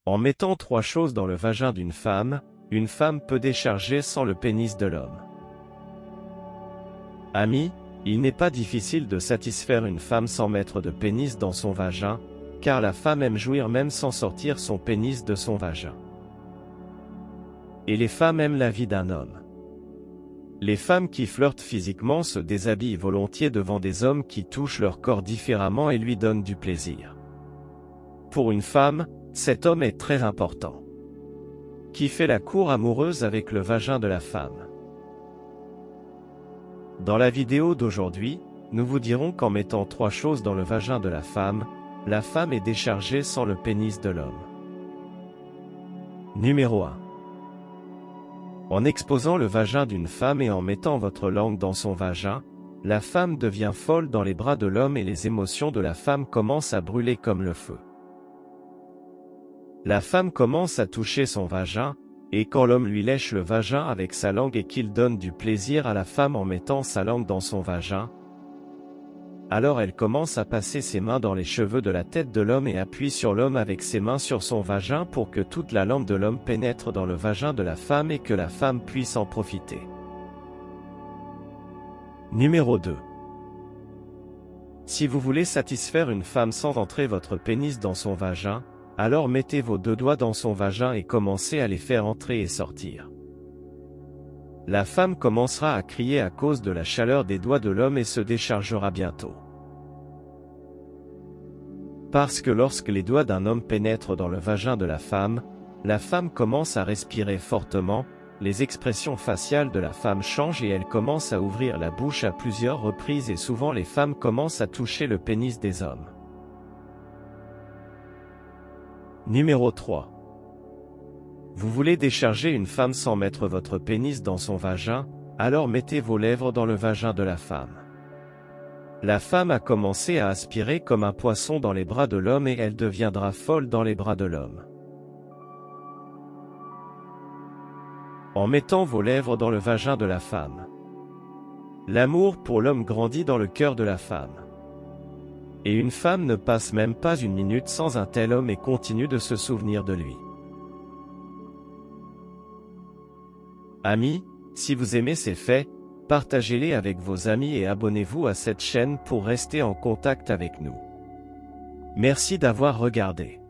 En mettant 3 choses dans le vagin d'une femme, une femme peut décharger sans le pénis de l'homme. Amis, il n'est pas difficile de satisfaire une femme sans mettre de pénis dans son vagin, car la femme aime jouir même sans sortir son pénis de son vagin. Et les femmes aiment la vie d'un homme. Les femmes qui flirtent physiquement se déshabillent volontiers devant des hommes qui touchent leur corps différemment et lui donnent du plaisir. Pour une femme, cet homme est très important. Qui fait la cour amoureuse avec le vagin de la femme. Dans la vidéo d'aujourd'hui, nous vous dirons qu'en mettant 3 choses dans le vagin de la femme est déchargée sans le pénis de l'homme. Numéro 1. En exposant le vagin d'une femme et en mettant votre langue dans son vagin, la femme devient folle dans les bras de l'homme et les émotions de la femme commencent à brûler comme le feu. La femme commence à toucher son vagin, et quand l'homme lui lèche le vagin avec sa langue et qu'il donne du plaisir à la femme en mettant sa langue dans son vagin, alors elle commence à passer ses mains dans les cheveux de la tête de l'homme et appuie sur l'homme avec ses mains sur son vagin pour que toute la langue de l'homme pénètre dans le vagin de la femme et que la femme puisse en profiter. Numéro 2. Si vous voulez satisfaire une femme sans entrer votre pénis dans son vagin, alors mettez vos 2 doigts dans son vagin et commencez à les faire entrer et sortir. La femme commencera à crier à cause de la chaleur des doigts de l'homme et se déchargera bientôt. Parce que lorsque les doigts d'un homme pénètrent dans le vagin de la femme commence à respirer fortement, les expressions faciales de la femme changent et elle commence à ouvrir la bouche à plusieurs reprises et souvent les femmes commencent à toucher le pénis des hommes. Numéro 3. Vous voulez décharger une femme sans mettre votre pénis dans son vagin, alors mettez vos lèvres dans le vagin de la femme. La femme a commencé à aspirer comme un poisson dans les bras de l'homme et elle deviendra folle dans les bras de l'homme. En mettant vos lèvres dans le vagin de la femme, l'amour pour l'homme grandit dans le cœur de la femme. Et une femme ne passe même pas une minute sans un tel homme et continue de se souvenir de lui. Amis, si vous aimez ces faits, partagez-les avec vos amis et abonnez-vous à cette chaîne pour rester en contact avec nous. Merci d'avoir regardé.